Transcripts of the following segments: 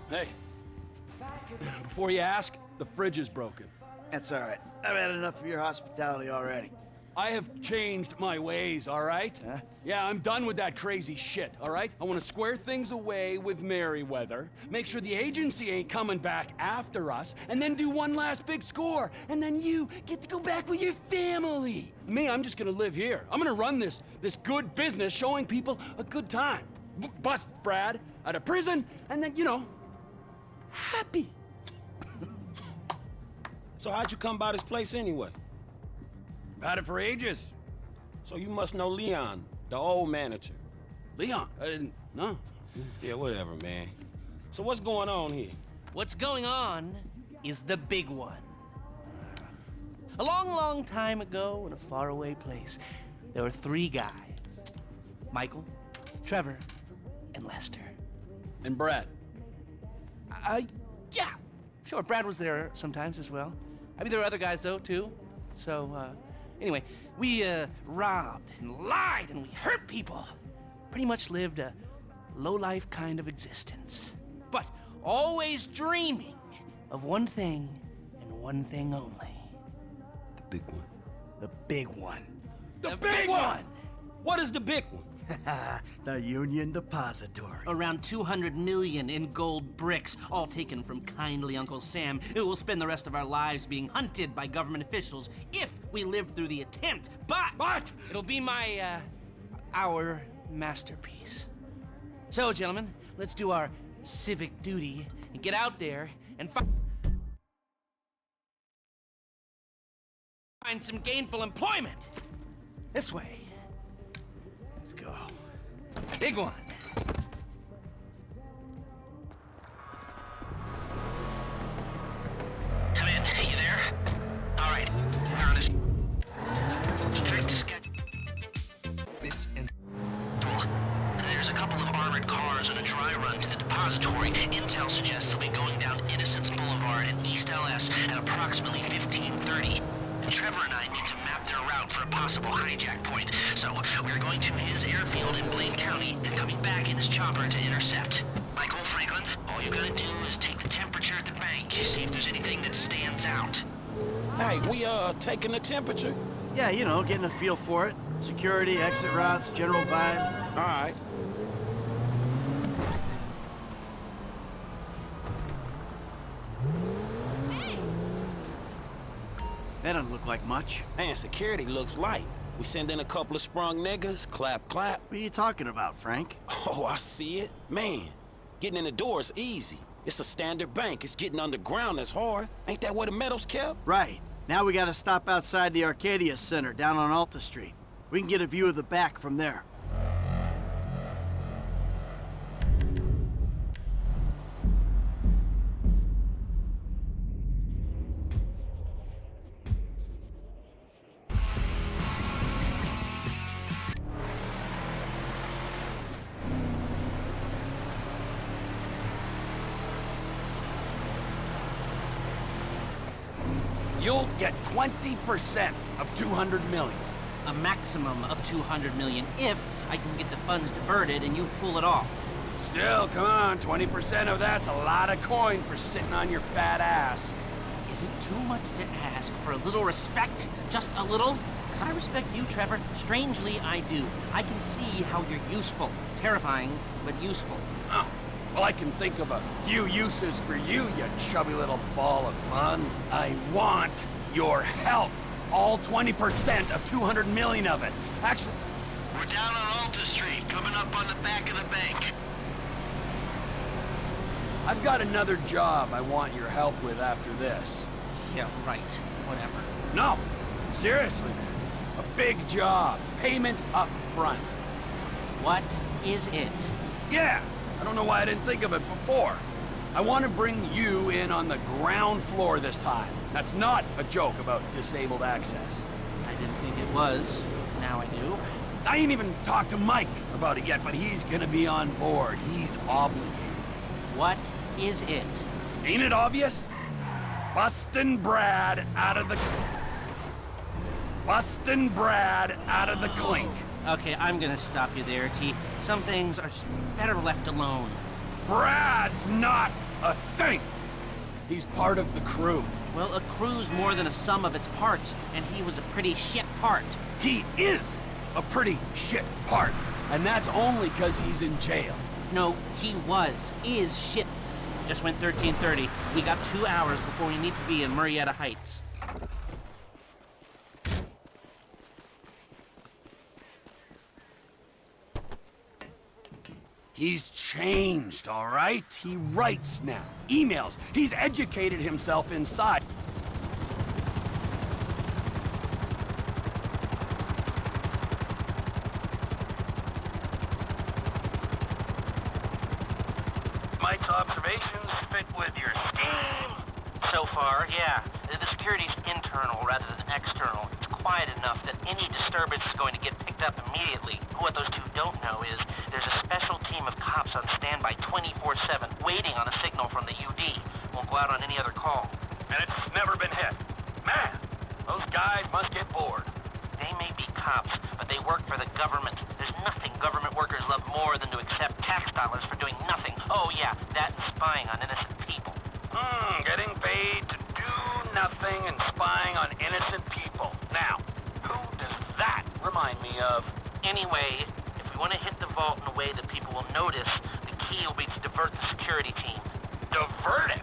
Hey, before you ask, the fridge is broken. That's all right. I've had enough of your hospitality already. I have changed my ways, all right? Huh? Yeah, I'm done with that crazy shit, all right? I want to square things away with Merryweather, make sure the agency ain't coming back after us, and then do one last big score, and then you get to go back with your family. Me, I'm just gonna live here. I'm gonna run this good business showing people a good time. Bust Brad out of prison, and then, you know, happy. So how'd you come by this place anyway? Had it for ages. So you must know Leon, the old manager. Leon, I didn't know. Yeah, whatever, man. So what's going on here? What's going on is the big one. A long, long time ago in a faraway place, there were three guys. Michael, Trevor, and Lester. And Brad. Yeah. Sure, Brad was there sometimes as well. I mean, there were other guys, though, too. So, anyway, we, robbed and lied and we hurt people. Pretty much lived a low-life kind of existence. But always dreaming of one thing and one thing only. The big one. The big one. The big one! What is the big one? The Union Depository. Around 200 million in gold bricks, all taken from kindly Uncle Sam, who will spend the rest of our lives being hunted by government officials if we live through the attempt. But it'll be our masterpiece. So, gentlemen, let's do our civic duty and get out there and find some gainful employment. This way. Let's go. Big one. Come in. You there? All right. We're on a strict schedule. There's a couple of armored cars on a dry run to the depository. Intel suggests they'll be going down Innocence Boulevard in East LS at approximately 15:30. Trevor and I need to map their route for a possible hijack point, so we're going to his airfield in Blaine County and coming back in his chopper to intercept. Michael, Franklin, all you gotta do is take the temperature at the bank, see if there's anything that stands out. Hey, we taking the temperature? Yeah, you know, getting a feel for it. Security, exit routes, general vibe. All right. That doesn't look like much. Man, security looks light. We send in a couple of sprung niggas, clap, clap. What are you talking about, Frank? Oh, I see it. Man, getting in the door is easy. It's a standard bank. It's getting underground that's hard. Ain't that where the metal's kept? Right. Now we gotta stop outside the Arcadia Center down on Alta Street. We can get a view of the back from there. You'll get 20% of 200 million. A maximum of 200 million if I can get the funds diverted and you pull it off. Still, come on, 20% of that's a lot of coin for sitting on your fat ass. Is it too much to ask for a little respect? Just a little? Because I respect you, Trevor. Strangely, I do. I can see how you're useful. Terrifying, but useful. Oh, well, I can think of a few uses for you, you chubby little ball of fun. I want your help. All 20% of 200 million of it. Actually, We're down on Alta Street, coming up on the back of the bank. I've got another job I want your help with after this. Yeah, right. Whatever. No, seriously, man. A big job. Payment up front. What is it? Yeah, I don't know why I didn't think of it before. I want to bring you in on the ground floor this time. That's not a joke about disabled access. I didn't think it was. Now I do. I ain't even talked to Mike about it yet, but he's gonna be on board. He's obligated. What is it? Ain't it obvious? Bustin' Brad out of the... Bustin' Brad out of the clink. Okay, I'm gonna stop you there, T. Some things are just better left alone. Brad's not a thing. He's part of the crew. Well, a crew's more than a sum of its parts, and he was a pretty shit part. He is a pretty shit part. And that's only because he's in jail. No, is shit. Just went 13:30. We got 2 hours before we need to be in Murrieta Heights. He's changed, all right? He writes now. Emails. He's educated himself inside. Mike's observations fit with your scheme? So far, yeah. The security's internal rather than external. It's quiet enough that any disturbance is going to get picked up immediately. What those two don't know is there's a special team of cops on standby 24/7, waiting on a signal from the UD. Won't go out on any other call. And it's never been hit. Man, those guys must get bored. They may be cops, but they work for the government. There's nothing government workers love more than to accept tax dollars for doing nothing. Oh yeah, that and spying on innocent people. Getting paid to do nothing and spying on innocent people. Now, who does that remind me of? Anyway, if we want to hit the vault in a way that people will notice, the key will be to divert the security team. Divert it?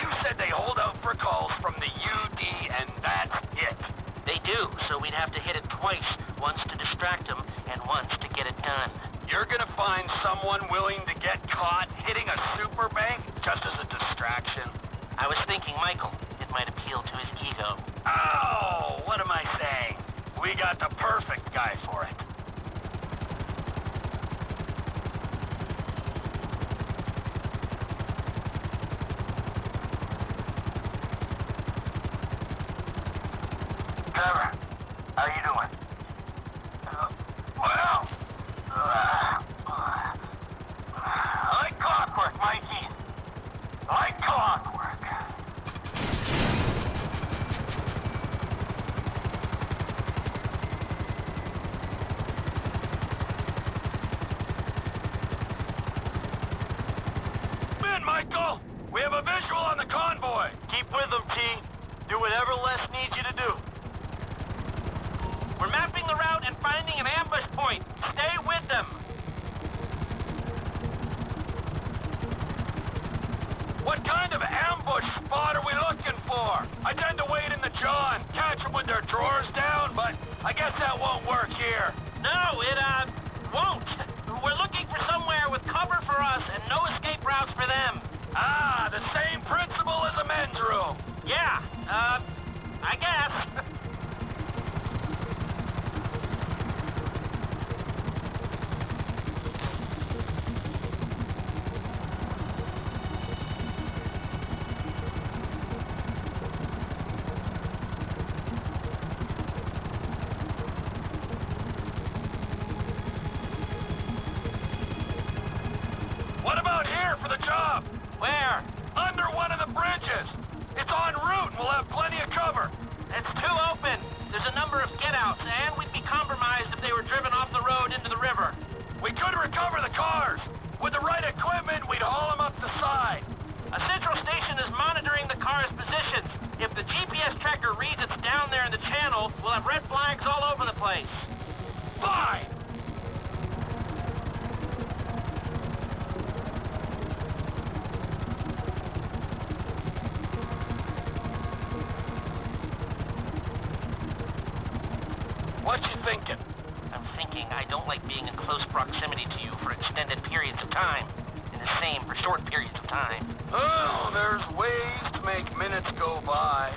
You said they hold out for calls from the UD and that's it. They do, so we'd have to hit it twice, once to distract them and once to get it done. You're gonna find someone willing to get caught hitting a super bank just as a distraction? I was thinking Michael. It might appeal to his ego. Oh, what am I saying? We got the perfect guy for it. Trevor, how you doing? Well, like clockwork, Mikey. Like clockwork. Come in, Michael. We have a visual on the convoy. Keep with them, T. Do whatever Les needs you to do. We're mapping the route and finding an ambush point. Stay with them. What kind of ambush spot are we looking for? I tend to wait in the John, catch them with their drawers down, but I guess that won't work here. No, it, won't. We're looking for somewhere with cover for us and no escape routes for them. Ah, the same principle as a men's room. Yeah, I guess. What about here for the job? Where? Under one of the bridges. It's en route and we'll have plenty of cover. It's too open. There's a number of get-outs, and we'd be compromised if they were driven off the road into the river. We could recover the cars. With the right equipment, we'd haul them up the side. A central station is monitoring the car's positions. If the GPS tracker reads it's down there in the channel, we'll have red flags all over the place. Fine. What you thinking? I'm thinking I don't like being in close proximity to you for extended periods of time. And the same for short periods of time. Oh, there's ways to make minutes go by.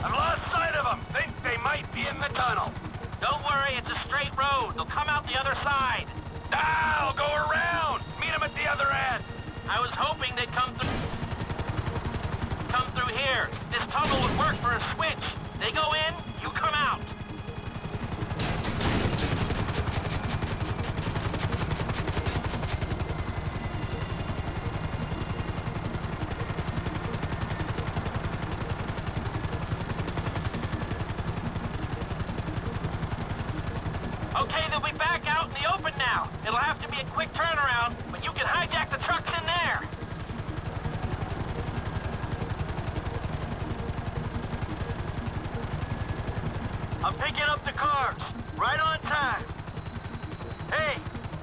I've lost sight of them. Think they might be in the tunnel. Don't worry, it's a straight road. They'll come out the other side. I'll go around. Meet them at the other end. I was hoping they'd come through here. This tunnel would work for a switch. They go in, you come Okay, they'll be back out in the open now. It'll have to be a quick turnaround, but you can hijack the trucks in there. I'm picking up the cars. Right on time. Hey,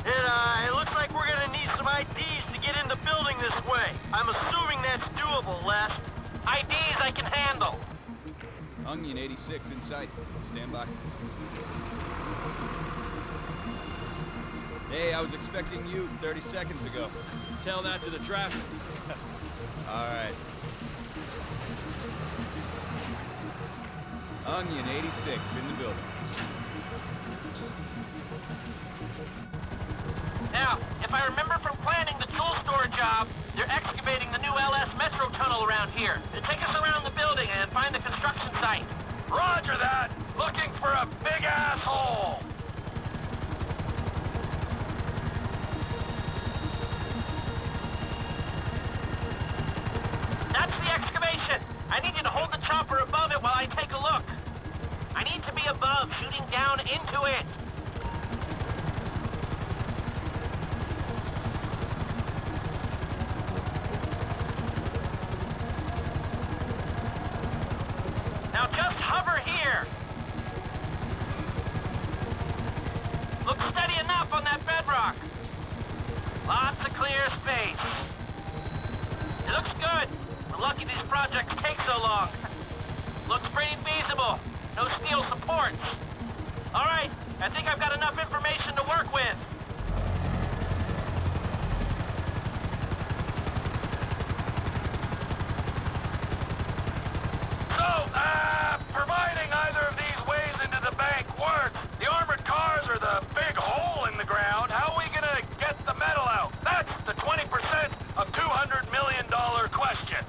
it looks like we're gonna need some IDs to get in the building this way. I'm assuming that's doable, Les. IDs I can handle. Onion 86 in sight. Stand by. Hey, I was expecting you 30 seconds ago. Tell that to the traffic. All right. Onion 86 in the building. Now, if I remember from planning the tool store job, they're excavating the new LS Metro tunnel around here. They take us around the building and find the construction site. Roger that! Looking for a big asshole! That's the excavation! I need you to hold the chopper above it while I take a look. I need to be above, shooting down into it. Now just hover here. Looks steady enough on that bedrock. Lots of clear space. It looks good. We're lucky these projects take so long. Looks pretty feasible. No steel supports. All right, I think I've got enough information to work with. So, providing either of these ways into the bank works, the armored cars are the big hole in the ground. How are we gonna get the metal out? That's the 20% of $200 million question.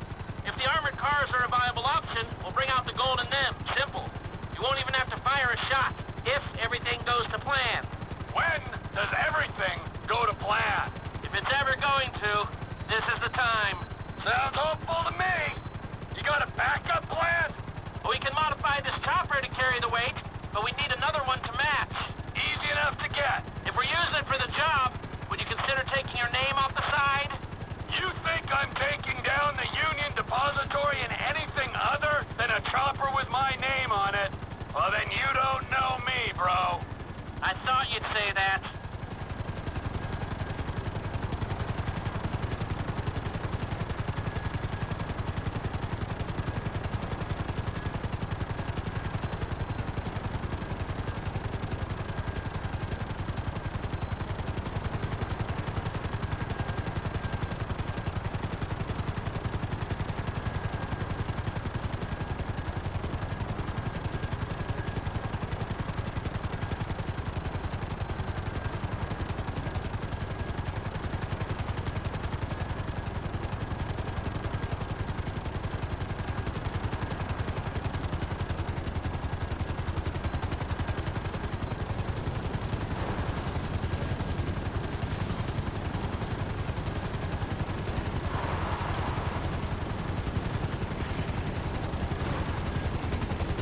If the armored cars are a viable option, we'll bring out the gold in them. Simple. You won't even have to fire a shot, if everything goes to plan. When does everything go to plan? If it's ever going to, this is the time. Sounds hopeful to me. You got a backup plan? We can modify this chopper to carry the weight, but we need another one to match. Easy enough to get. If we're using it for the job, would you consider taking your name off the side? You think I'm taking down the Union Depository in anything other than a chopper with my name on it? Well, then you don't know me, bro. I thought you'd say that.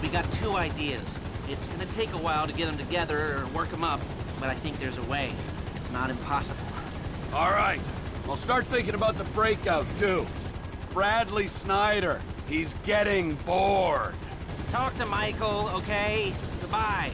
We got two ideas. It's gonna take a while to get them together or work them up, but I think there's a way. It's not impossible. All right. I'll start thinking about the breakout, too. Bradley Snyder. He's getting bored. Talk to Michael, okay? Goodbye.